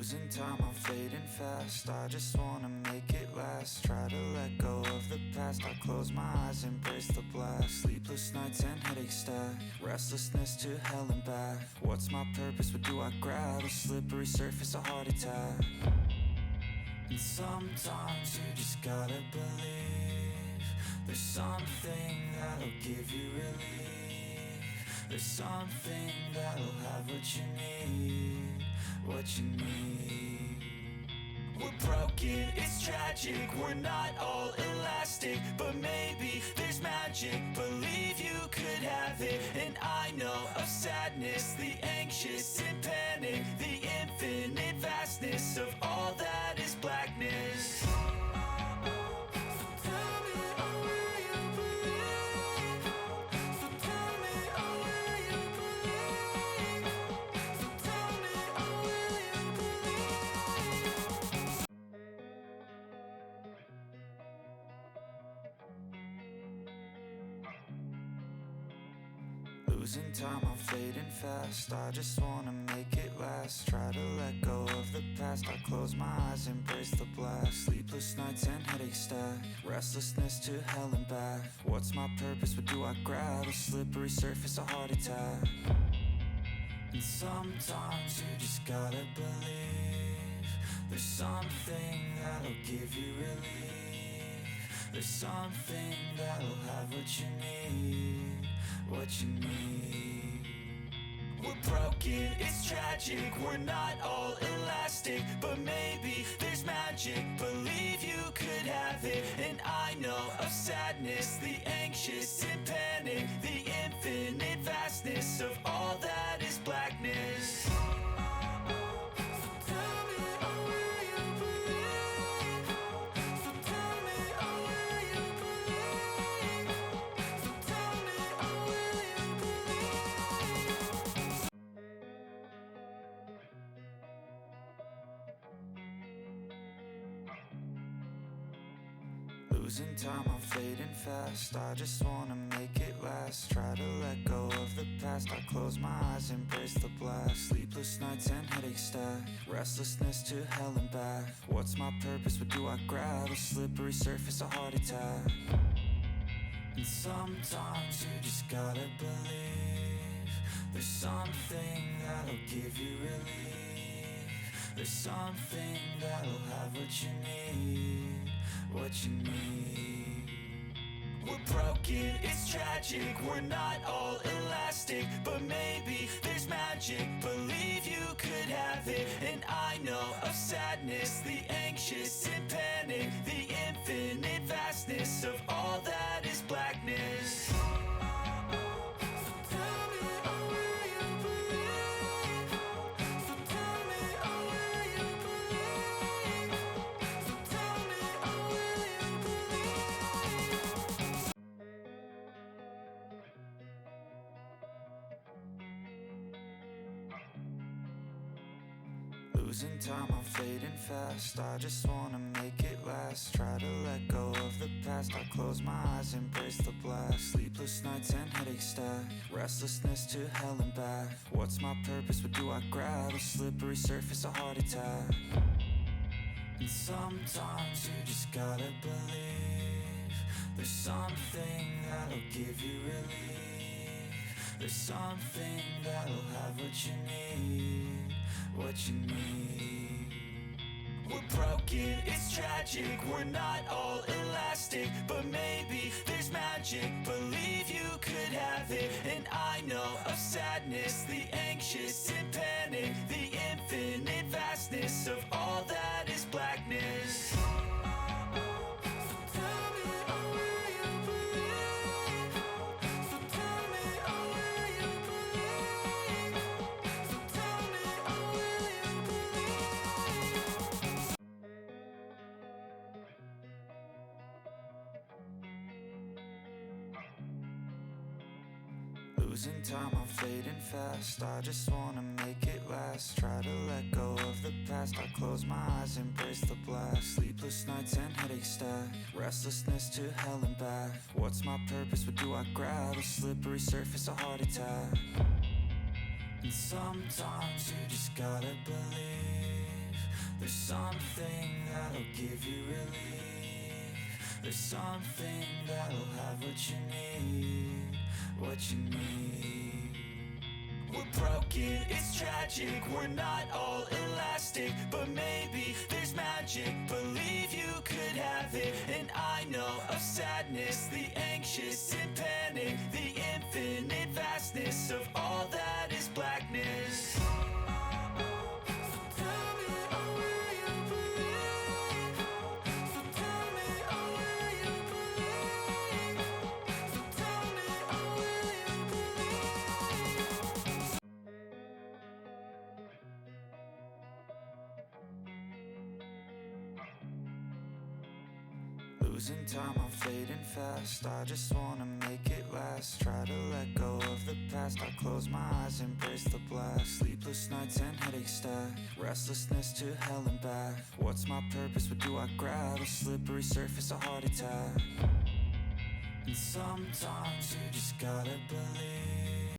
Losing time, I'm fading fast. I just wanna make it last. Try to let go of the past. I close my eyes, embrace the blast. Sleepless nights and headaches stack. Restlessness to hell and back. What's my purpose? What do I grab? A slippery surface, a heart attack. And sometimes you just gotta believe there's something that'll give you relief. There's something that'll have what you need, what you need. We're broken, it's tragic, we're not all elastic, but maybe there's magic. Believe you could have it, and I know of sadness, the anxious and panic, the infinite vastness of all that is blackness. Losing time, I'm fading fast. I just wanna make it last. Try to let go of the past. I close my eyes, embrace the blast. Sleepless nights and headaches stack. Restlessness to hell and back. What's my purpose? What do I grab? A slippery surface, a heart attack. And sometimes you just gotta believe there's something that'll give you relief. There's something that'll have what you need, what you need. We're broken, it's tragic, we're not all elastic, but maybe there's magic. Believe you could have it, and I know of sadness, the anxious and panic, the infinite vastness of all that is blackness. Losing time, I'm fading fast. I just wanna make it last. Try to let go of the past. I close my eyes, embrace the blast. Sleepless nights and headaches stack. Restlessness to hell and back. What's my purpose? What do I grab? A slippery surface, a heart attack. And sometimes you just gotta believe there's something that'll give you relief. There's something that'll have what you need, what you need. We're broken, it's tragic, we're not all elastic, but maybe there's magic. Believe you could have it, and I know of sadness, the anxious and panic, the infinite vastness of all that is blackness. Losing time, I'm fading fast. I just wanna make it last. Try to let go of the past. I close my eyes, embrace the blast. Sleepless nights and headaches stack. Restlessness to hell and back. What's my purpose? What do I grab? A slippery surface, a heart attack. And sometimes you just gotta believe there's something that'll give you relief. There's something that'll have what you need, what you need. We're broken, it's tragic, we're not all elastic, but maybe there's magic. Believe you could have it, and I know of sadness, the anxious and panic, the infinite vastness of all that is blackness. Losing time, I'm fading fast. I just wanna make it last. Try to let go of the past. I close my eyes, embrace the blast. Sleepless nights and headaches stack. Restlessness to hell and back. What's my purpose? What do I grab? A slippery surface, a heart attack. And sometimes you just gotta believe There's something that'll give you relief. There's something that'll have what you need, what you need. We're broken, it's tragic, we're not all elastic, but maybe there's magic, believe you could have it. And I know of sadness, the anxious and panic, the infinite vastness of all that is blackness. Losing time, I'm fading fast. I just wanna make it last. Try to let go of the past. I close my eyes, embrace the blast. Sleepless nights and headache stack. Restlessness to hell and back. What's my purpose? What do I grab? A slippery surface, a heart attack. And sometimes you just gotta believe.